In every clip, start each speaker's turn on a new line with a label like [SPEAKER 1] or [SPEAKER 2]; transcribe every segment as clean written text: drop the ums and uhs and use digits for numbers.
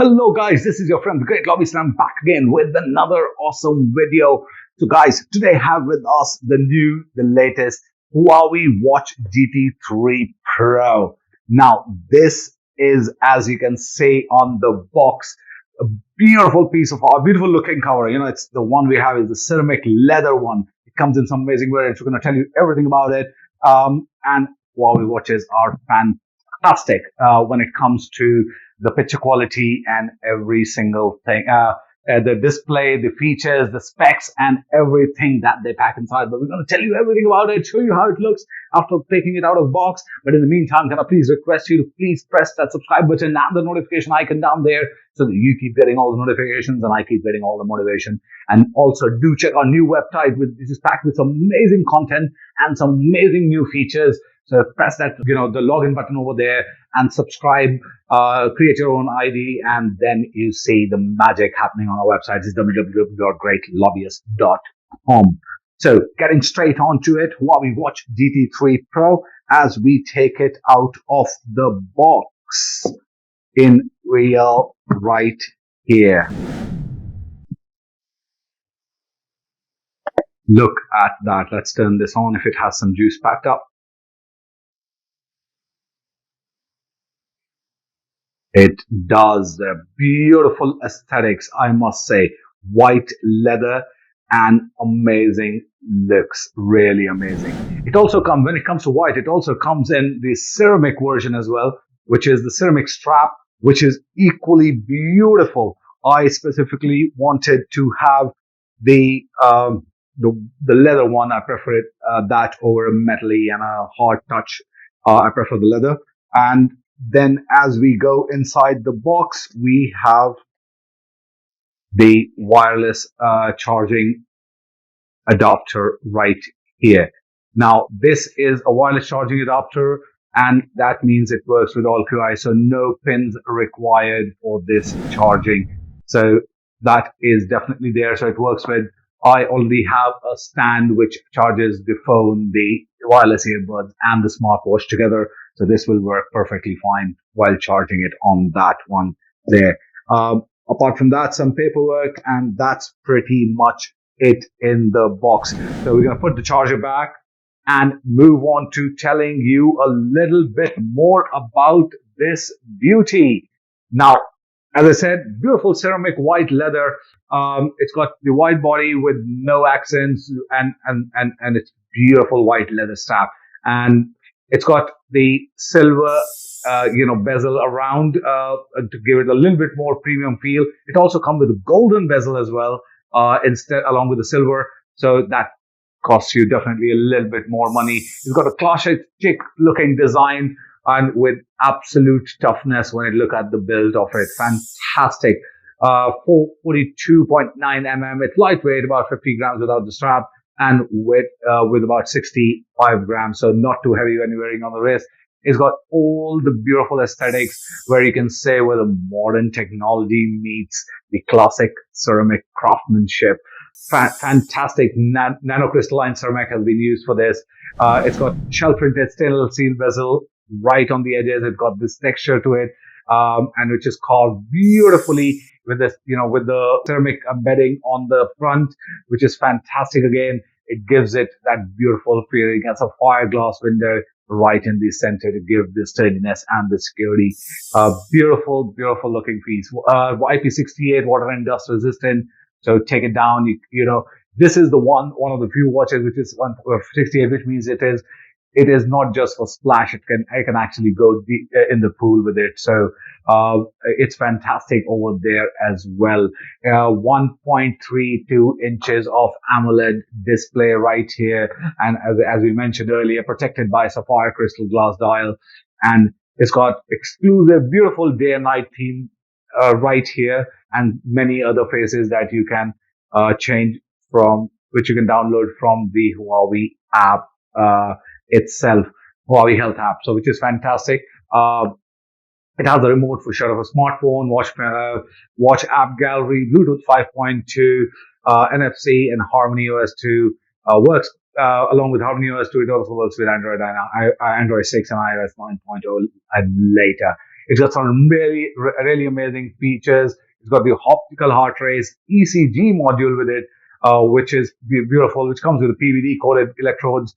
[SPEAKER 1] Hello guys, this is your friend the Great Lobbyist and I'm back again with another awesome video. So guys, today I have with us the latest Huawei Watch GT3 Pro. Now this is, as you can see on the box, a beautiful piece of art, beautiful looking cover. It's the one we have is the ceramic leather one. It comes in some amazing variants. We're going to tell you everything about it. And Huawei watches are fantastic when it comes to the picture quality and every single thing. The display, the features, the specs, and everything that they pack inside. But we're going to tell you everything about it, show you how it looks after taking it out of the box. But in the meantime, can I please request you to please press that subscribe button and the notification icon down there so that you keep getting all the notifications and I keep getting all the motivation. And also do check our new website. This is packed with some amazing content and some amazing new features. So press that, the login button over there and subscribe, create your own ID, and then you see the magic happening on our website. It's www.greatlobbyist.com. So getting straight onto it, Huawei Watch GT3 Pro as we take it out of the box in real right here. Look at that. Let's turn this on if it has some juice packed up. It does. Beautiful aesthetics, I must say. White leather and amazing looks. Really amazing. It also comes, when it comes to white, it also comes in the ceramic version as well, which is the ceramic strap, which is equally beautiful. I specifically wanted to have the leather one. I prefer it that over a metally and a hard touch. I prefer the leather. And then as we go inside the box, we have the wireless charging adapter right here. Now, this is a wireless charging adapter, and that means it works with all QI, so no pins required for this charging. So that is definitely there. So it works with, I already have a stand which charges the phone, the wireless earbuds, and the smartwatch together. So this will work perfectly fine while charging it on that one there. Apart from that, some paperwork, and that's pretty much it in the box. So we're going to put the charger back and move on to telling you a little bit more about this beauty. Now, as I said, beautiful ceramic white leather. It's got the white body with no accents and it's beautiful white leather strap. And it's got the silver, bezel around, to give it a little bit more premium feel. It also comes with a golden bezel as well, instead, along with the silver. So that costs you definitely a little bit more money. It's got a classic looking design and with absolute toughness when you look at the build of it. Fantastic. 42.9 mm. It's lightweight, about 50 grams without the strap, and with about 65 grams. So not too heavy when you're wearing on the wrist. It's got all the beautiful aesthetics where you can say where the modern technology meets the classic ceramic craftsmanship. Fantastic nanocrystalline ceramic has been used for this. It's got shell printed stainless steel bezel right on the edges. It's got this texture to it, and which is carved beautifully with this, with the ceramic embedding on the front, which is fantastic. Again, it gives it that beautiful feeling. It's a fire glass window right in the center to give the sturdiness and the security. Beautiful, beautiful looking piece. IP68 water and dust resistant. So take it down. This is the one of the few watches which is 168, which means it is not just for splash. I can actually go deep in the pool with it. So it's fantastic over there as well. 1.32 inches of AMOLED display right here, and as we mentioned earlier, protected by sapphire crystal glass dial, and it's got exclusive, beautiful day and night theme right here, and many other faces that you can change from, which you can download from the Huawei app itself, Huawei Health app. So which is fantastic. It has a remote for share of a smartphone, watch app gallery, Bluetooth 5.2, NFC, and Harmony OS 2 works. Along with Harmony OS 2, it also works with Android 6 and iOS 9.0 and later. It's got some really amazing features. It's got the optical heart rate ECG module with it, which is beautiful, which comes with the PVD coated electrodes.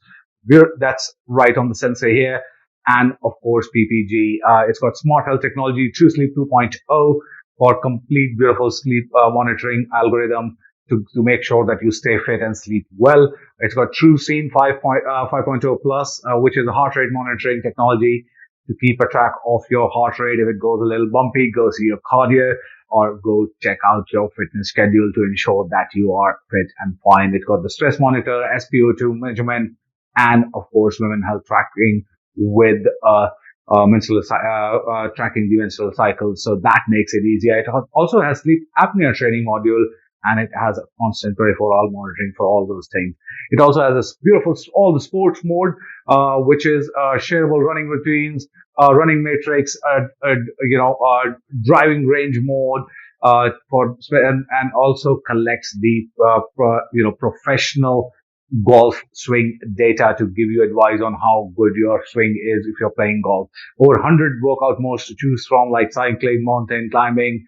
[SPEAKER 1] That's right on the sensor here. And of course, PPG. It's got smart health technology, True Sleep 2.0 for complete beautiful sleep monitoring algorithm to make sure that you stay fit and sleep well. It's got True Scene 5.0 Plus, which is a heart rate monitoring technology to keep a track of your heart rate. If it goes a little bumpy, go see your cardio or go check out your fitness schedule to ensure that you are fit and fine. It's got the stress monitor, SpO2 measurement, and of course, women health tracking with tracking the menstrual cycle. So that makes it easier. It also has sleep apnea training module, and it has a constant 24-hour monitoring for all those things. It also has this beautiful, all the sports mode, which is shareable running routines, running matrix, driving range mode, and also collects the, professional golf swing data to give you advice on how good your swing is if you're playing golf. Over 100 workout modes to choose from, like cycling, mountain climbing,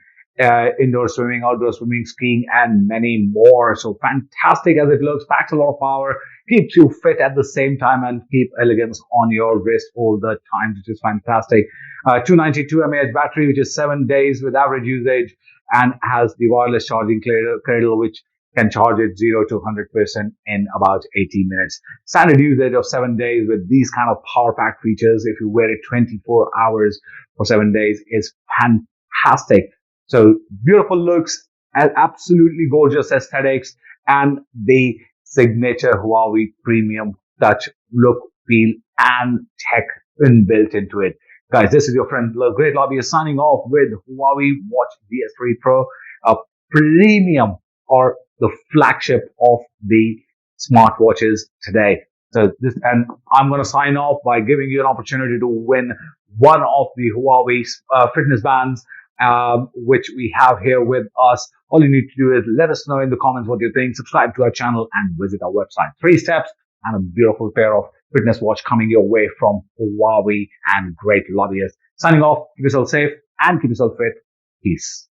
[SPEAKER 1] indoor swimming, outdoor swimming, skiing, and many more. So fantastic as it looks, packs a lot of power, keeps you fit at the same time, and keep elegance on your wrist all the time, which is fantastic. 292 mAh battery, which is 7 days with average usage, and has the wireless charging cradle, which can charge it 0 to 100% in about 80 minutes. Standard usage of 7 days with these kind of power pack features, if you wear it 24 hours for 7 days, is fantastic. So beautiful looks and absolutely gorgeous aesthetics, and the signature Huawei premium touch look, feel, and tech inbuilt into it. Guys, this is your friend, Great Lobbyist, signing off with Huawei Watch GT3 Pro, a premium or the flagship of the smartwatches today. So and I'm going to sign off by giving you an opportunity to win one of the Huawei fitness bands, which we have here with us. All you need to do is let us know in the comments what you think, subscribe to our channel, and visit our website. 3 steps and a beautiful pair of fitness watch coming your way from Huawei and Great Lobbyist. Signing off, keep yourself safe and keep yourself fit. Peace.